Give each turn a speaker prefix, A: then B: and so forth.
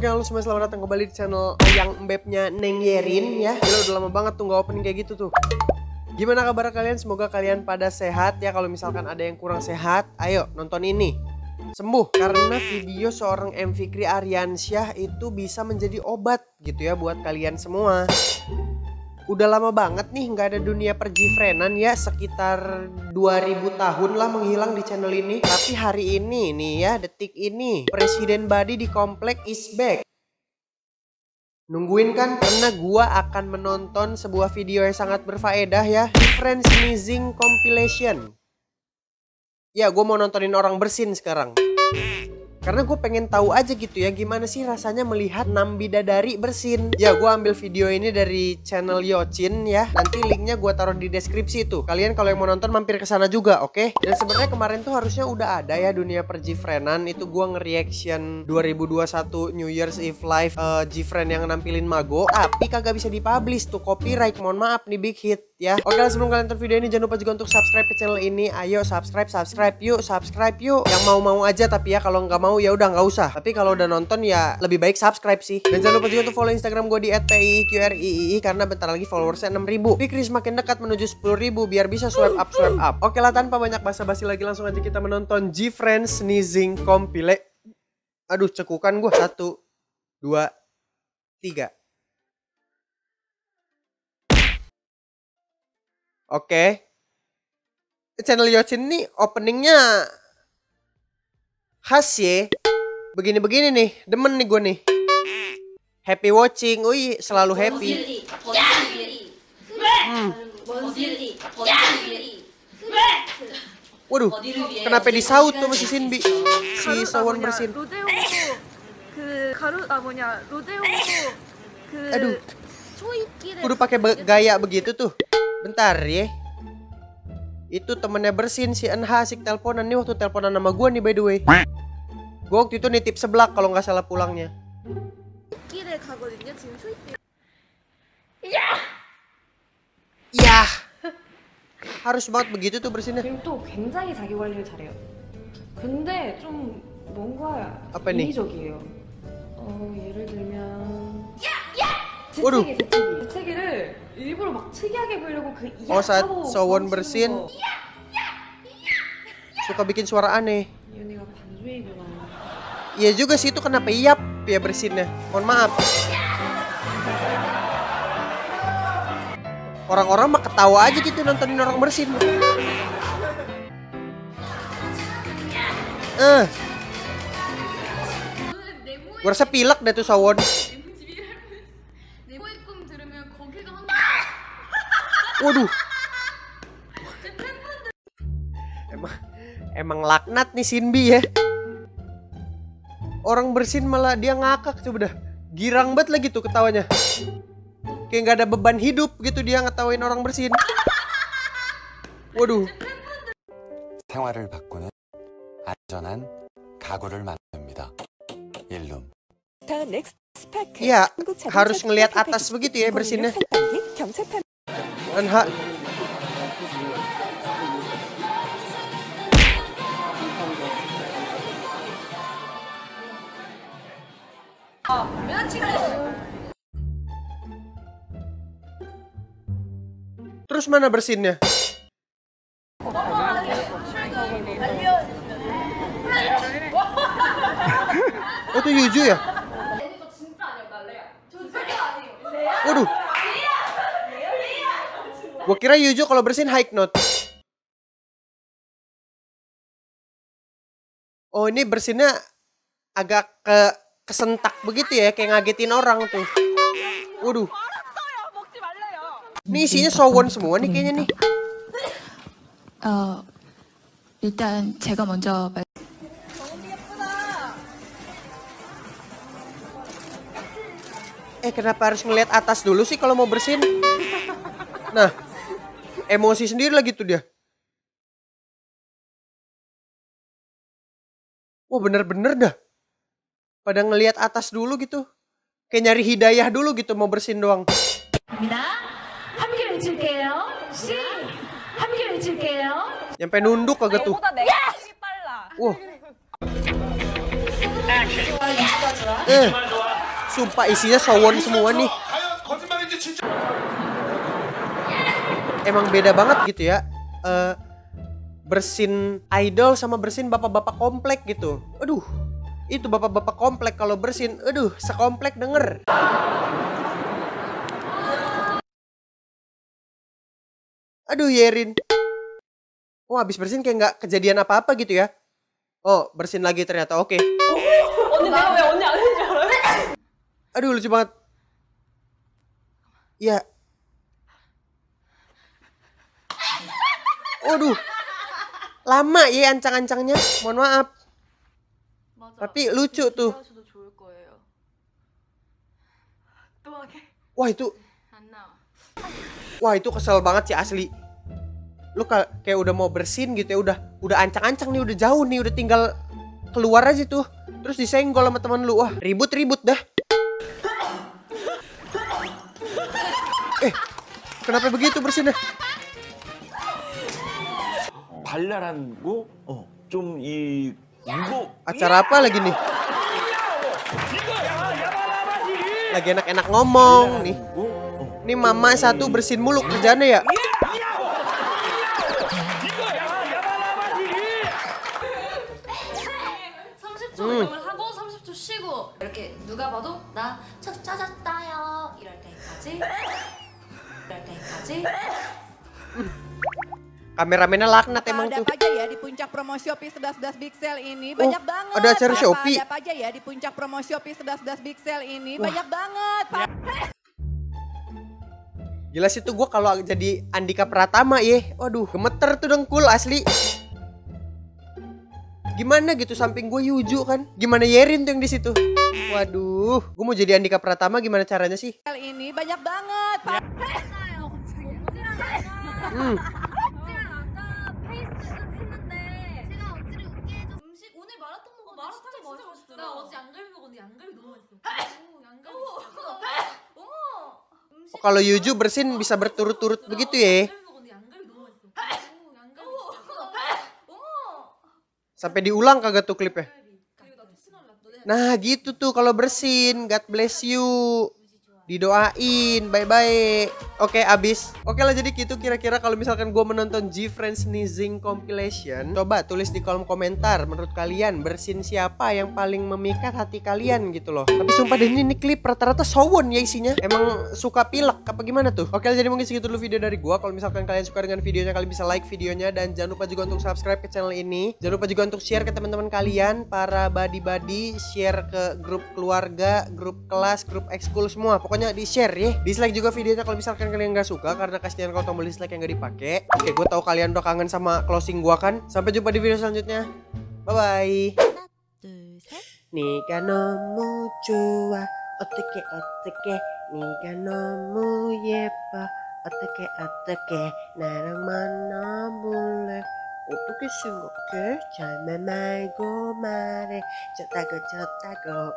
A: Oke, halo semua, selamat datang kembali di channel Ayang Embebnya Neng Yerin ya. Gila, udah lama banget tuh nggak opening kayak gitu tuh. Gimana kabar kalian? Semoga kalian pada sehat ya. Kalau misalkan ada yang kurang sehat, ayo nonton ini. Sembuh, karena video seorang M. Fikri Aryansyah itu bisa menjadi obat gitu ya buat kalian semua. Udah lama banget nih nggak ada dunia perjifrenan ya, sekitar 2000 tahun lah menghilang di channel ini. Tapi hari ini nih ya, detik ini, Presiden Badi di komplek is back. Nungguin kan? Karena gua akan menonton sebuah video yang sangat berfaedah ya, Different Sneezing Compilation. Ya, gua mau nontonin orang bersin sekarang. Karena gue pengen tahu aja gitu ya, gimana sih rasanya melihat 6 bidadari bersin. Ya, gue ambil video ini dari channel Yochin ya. Nanti linknya gue taruh di deskripsi tuh. Kalian kalau yang mau nonton mampir ke sana juga, oke? Dan sebenarnya kemarin tuh harusnya udah ada ya dunia perjifrenan. Itu gue nge-reaction 2021 New Year's Eve live Jifren yang nampilin Mago. Tapi kagak bisa dipublish tuh, copyright. Mohon maaf nih, big hit ya. Oke lah, sebelum kalian nonton video ini jangan lupa juga untuk subscribe ke channel ini. Ayo subscribe yuk, subscribe yuk. Yang mau aja, tapi ya kalau nggak mau ya udah nggak usah. Tapi kalau udah nonton ya lebih baik subscribe sih. Dan jangan lupa juga untuk follow Instagram gue di @piqrii karena bentar lagi followersnya 6.000. Fikri semakin dekat menuju 10.000 biar bisa swipe up. Oke lah, tanpa banyak basa-basi lagi langsung aja kita menonton Different Sneezing Compilation. Aduh, cekukan gue. 1, 2, 3. Oke. Channel Yochin nih openingnya khas ya. Begini-begini nih, demen nih gue nih. Happy watching, wih selalu happy. Waduh, kenapa disaut tuh masih Sinbi? Si Sowon bersin. Aduh, udah pakai gaya begitu tuh. Bentar ya. Itu temennya bersin si Enha asik teleponan nih, waktu teleponan sama gue nih by the way. Gue waktu itu nitip seblak kalau nggak salah pulangnya. Ya, harus banget begitu tuh bersinnya.
B: 또 굉장히 자기 관리를 잘해요. 근데 좀 뭔가
A: apa nih?
B: 인위적이에요. 예를 들면
A: Waduh.
B: 재채기를 일부러 막 특이하게 보이려고 그
A: saat Sowon bersin suka bikin suara aneh.
B: 연이가 반주의구나.
A: Iya juga sih, itu kenapa iap ya bersinnya. Mohon maaf. Orang-orang mah ketawa aja gitu nontonin orang bersin. Gue rasa pilek deh tuh Sowon. Waduh. Emang laknat nih Sinbi ya. Orang bersin malah dia ngakak, coba dah. Girang banget lagi tuh ketawanya. Kayak nggak ada beban hidup gitu dia ngetawain orang bersin. Waduh.
C: 생활을 바꾸는 안전한 가구를 만듭니다. 일룸.
A: Iya, harus ngelihat atas begitu ya bersinnya. Enha. Terus mana bersinnya? Oh, itu Yuju ya? Waduh. Gua kira Yuju kalau bersin high note. Oh, ini bersinnya agak kesentak begitu ya, kayak ngagetin orang tuh. Waduh. Ini isinya Sowon semua nih kayaknya nih.
D: 일단 제가 먼저
A: Kenapa harus ngeliat atas dulu sih kalau mau bersin? Nah, emosi sendiri lagi tuh dia. Wah, bener-bener dah. Pada ngeliat atas dulu gitu. Kayak nyari hidayah dulu gitu mau bersin doang. Nyampe nunduk kagak tuh. Wah. Sumpah isinya sowon semua nih. Emang beda banget gitu ya. Bersin idol sama bersin bapak-bapak komplek gitu. Aduh, itu bapak-bapak komplek kalau bersin, aduh, sekomplek denger. Aduh, Yerin. Oh, habis bersin kayak nggak kejadian apa-apa gitu ya. Oh, bersin lagi ternyata. Oke.
B: 언니 내가 왜 언니 안 했는 줄 알아요?
A: Aduh, lucu banget. Ya. Waduh. Lama ya ancang-ancangnya. Mohon maaf. Tapi lucu tuh. Wah, itu. Wah, itu kesel banget sih asli. Lu kayak udah mau bersin gitu ya, udah ancang-ancang nih, udah jauh nih, udah tinggal keluar aja tuh. Terus disenggol sama teman lu. Wah, ribut-ribut dah. Kenapa begitu bersinnya?
E: 발랄한 거, 좀 무거.
A: Acara apa lagi nih? Lagi enak-enak ngomong nih. Ini mama satu bersin mulu kerjaannya ya.
F: 30초 운동을 하고 30초 쉬고 이렇게 누가 봐도 나 짜졌다요 이럴 때까지
A: Kameramennya laknat emang
G: Ada
A: tuh.
G: apa aja ya di puncak promo Shopee 11 Big Sale ini? Banyak banget.
A: ada acara Shopee.
G: Ada apa aja ya di puncak promo Shopee 11 Big Sale ini? Banyak banget.
A: Jelas itu gue kalau jadi Andika Pratama ya. Waduh, gemeter tuh dengkul asli. Gimana gitu samping gue Yuju kan? Gimana Yerin tuh yang di situ? Waduh, gue mau jadi Andika Pratama gimana caranya sih?
G: Ini banyak banget.
F: 오늘 마라탕 먹어. 마라탕 진짜 맛있어. 나 어제 양갈비 먹었는데 양갈비 너무 맛있어. 양갈비
A: Oh, kalau Yuju bersin bisa berturut-turut begitu ya? Sampai diulang kagak tuh klipnya? Nah gitu tuh kalau bersin. God bless you. Didoain, bye-bye. Oke, abis. Oke lah, jadi gitu kira-kira kalau misalkan gue menonton G-Friends Sneezing Compilation. Coba tulis di kolom komentar, menurut kalian bersin siapa yang paling memikat hati kalian gitu loh. Tapi sumpah deh, ini klip rata-rata sowon ya isinya. Emang suka pilek apa gimana tuh? Oke lah, jadi mungkin segitu dulu video dari gue. Kalau misalkan kalian suka dengan videonya, kalian bisa like videonya. Dan jangan lupa juga untuk subscribe ke channel ini. Jangan lupa juga untuk share ke teman-teman kalian, para buddy-buddy. Share ke grup keluarga, grup kelas, grup ekskul semua. Pokoknya di share ya. Dislike juga videonya kalau misalkan kalian nggak suka, karena kasihan kalau tombol dislike yang nggak dipakai. Oke, gue tahu kalian udah kangen sama closing gua kan. Sampai jumpa di video selanjutnya. Bye bye. Niga nomu chua oteke oteke niga nomu yepa oteke oteke 나랑 만나 볼래 어떻게 생각해? 잘만 말고 말해 좋다고 좋다고